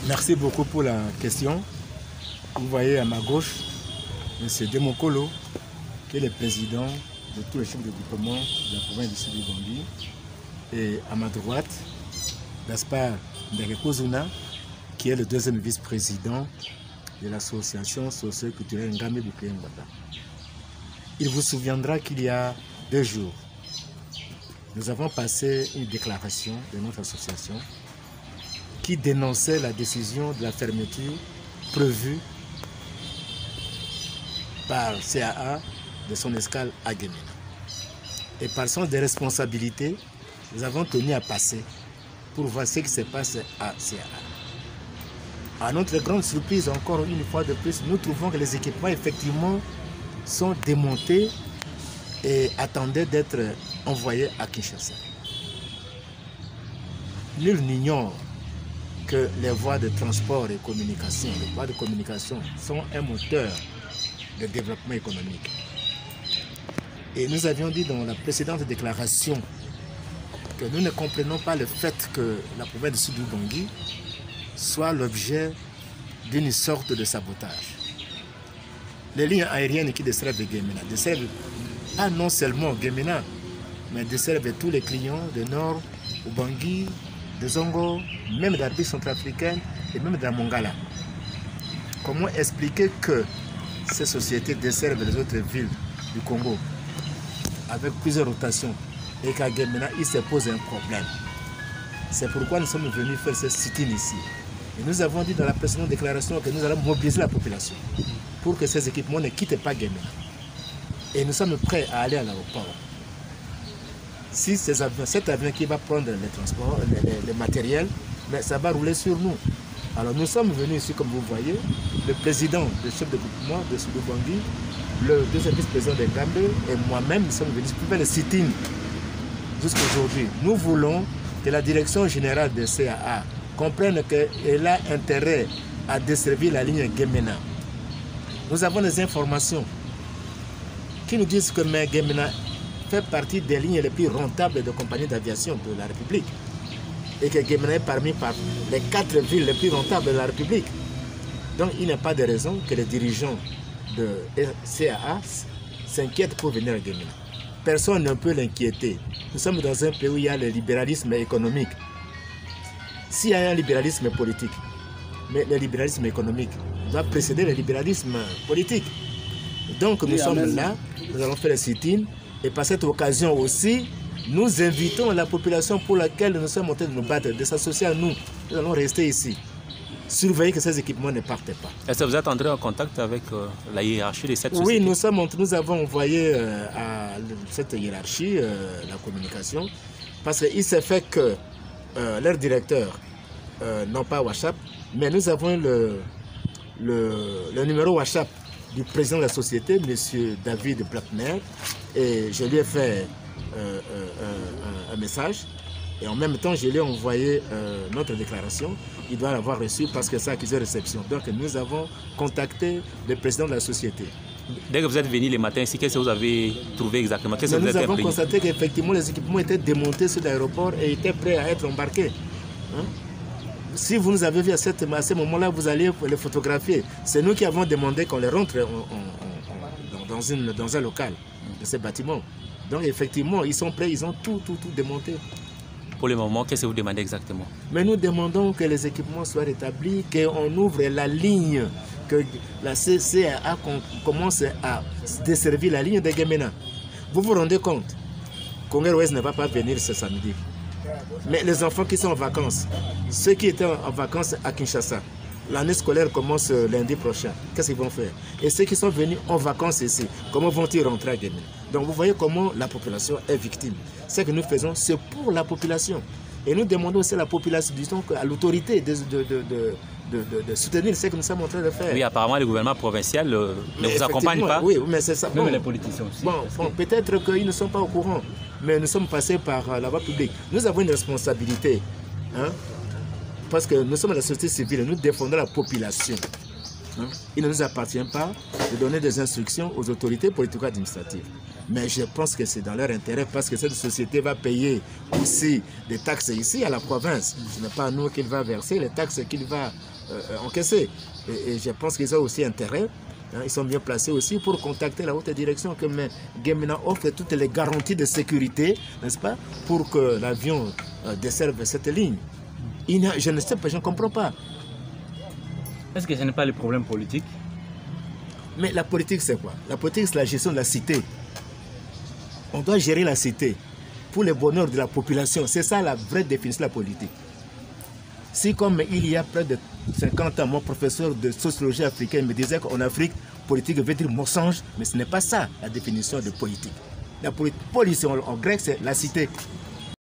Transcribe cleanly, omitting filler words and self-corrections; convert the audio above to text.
Merci beaucoup pour la question. Vous voyez à ma gauche, M. Demokolo, qui est le président de tous les chefs de groupement de la province du Sud du Bangui. Et à ma droite, Gaspard Nderekozuna, qui est le deuxième vice-président de l'association socio-culturelle Ngame Bukuyembata. Il vous souviendra qu'il y a 2 jours, nous avons passé une déclaration de notre association qui dénonçait la décision de la fermeture prévue par CAA de son escale à Gemena. Et par sens de responsabilité, nous avons tenu à passer pour voir ce qui se passe à CAA. À notre grande surprise, encore une fois de plus, nous trouvons que les équipements effectivement sont démontés et attendaient d'être envoyés à Kinshasa. Nul n'ignore que les voies de transport et communication, les voies de communication sont un moteur de développement économique. Et nous avions dit dans la précédente déclaration que nous ne comprenons pas le fait que la province du Sud du Bangui soit l'objet d'une sorte de sabotage. Les lignes aériennes qui desservent Gemena desservent pas non seulement Gemena, mais desservent tous les clients de Nord, au Bangui, de Zongo, même de la République centrafricaine et même de la Mongala. Comment expliquer que ces sociétés desservent les autres villes du Congo avec plusieurs rotations et qu'à Gemena, il se pose un problème? C'est pourquoi nous sommes venus faire ce sit-in ici. Et nous avons dit dans la précédente déclaration que nous allons mobiliser la population pour que ces équipements ne quittent pas Gemena. Et nous sommes prêts à aller à l'aéroport. Si cet avion qui va prendre les transports, les matériels, mais ça va rouler sur nous. Alors nous sommes venus ici, comme vous voyez, le président du chef de groupement de Sud Bangui, le deuxième vice-président de Ngame et moi-même, nous sommes venus pour faire le sit-in jusqu'à aujourd'hui. Nous voulons que la direction générale de CAA comprenne qu'elle a intérêt à desservir la ligne Gemena. Nous avons des informations qui nous disent que Gemena fait partie des lignes les plus rentables de compagnies d'aviation de la République et que Gemena est parmi les 4 villes les plus rentables de la République. Donc il n'y a pas de raison que les dirigeants de CAA s'inquiètent pour venir à Gemena. Personne ne peut l'inquiéter. Nous sommes dans un pays où il y a le libéralisme économique. S'il y a un libéralisme politique, mais le libéralisme économique doit précéder le libéralisme politique. Donc nous sommes là, nous allons faire le sit-in et par cette occasion aussi, nous invitons la population pour laquelle nous sommes en train de nous battre, de s'associer à nous. Nous allons rester ici. Surveiller que ces équipements ne partent pas. Est-ce que vous êtes entré en contact avec la hiérarchie de cette société? Oui, nous avons envoyé à cette hiérarchie la communication parce qu'il s'est fait que leur directeur, non pas WhatsApp, mais nous avons le numéro WhatsApp du président de la société, M. David Blackner, et je lui ai fait un message. Et en même temps, je lui ai envoyé notre déclaration. Il doit l'avoir reçu parce que c'est accusé de réception. Donc, nous avons contacté le président de la société. Dès que vous êtes venu les matins ici, qu'est-ce que vous avez trouvé exactement? Nous avons constaté qu'effectivement, les équipements étaient démontés sur l'aéroport et étaient prêts à être embarqués. Hein? Si vous nous avez vu à ce moment-là, vous allez les photographier. C'est nous qui avons demandé qu'on les rentre dans un local de ces bâtiments. Donc, effectivement, ils sont prêts, ils ont tout démonté. Pour le moment, qu'est-ce que vous demandez exactement? Mais nous demandons que les équipements soient rétablis, qu'on ouvre la ligne, que la CAA commence à desservir la ligne de Gemena. Vous vous rendez compte? Congo Ouest ne va pas venir ce samedi. Mais les enfants qui sont en vacances, ceux qui étaient en vacances à Kinshasa, l'année scolaire commence lundi prochain. Qu'est-ce qu'ils vont faire? Et ceux qui sont venus en vacances ici, comment vont-ils rentrer à Gemena? Donc vous voyez comment la population est victime. Ce que nous faisons, c'est pour la population. Et nous demandons aussi à la population, disons, à l'autorité de soutenir ce que nous sommes en train de faire. Oui, apparemment, le gouvernement provincial ne vous accompagne pas. Oui, mais c'est ça. Même les politiciens aussi. Bon, peut-être qu'ils ne sont pas au courant, mais nous sommes passés par la voie publique. Nous avons une responsabilité, hein, parce que nous sommes la société civile, nous défendons la population. Hein. Il ne nous appartient pas de donner des instructions aux autorités politico-administratives. Mais je pense que c'est dans leur intérêt parce que cette société va payer aussi des taxes ici à la province. Ce n'est pas à nous qu'il va verser les taxes qu'il va encaisser. Et je pense qu'ils ont aussi intérêt. Hein, ils sont bien placés aussi pour contacter la haute direction que Gemena offre toutes les garanties de sécurité, n'est-ce pas, pour que l'avion desserve cette ligne. Je ne sais pas, je ne comprends pas. Est-ce que ce n'est pas le problème politique? Mais la politique, c'est quoi? La politique, c'est la gestion de la cité. On doit gérer la cité pour le bonheur de la population. C'est ça la vraie définition de la politique. Si comme il y a près de 50 ans, mon professeur de sociologie africaine me disait qu'en Afrique, politique veut dire mensonge, mais ce n'est pas ça la définition de politique. La politique en grec, c'est la cité.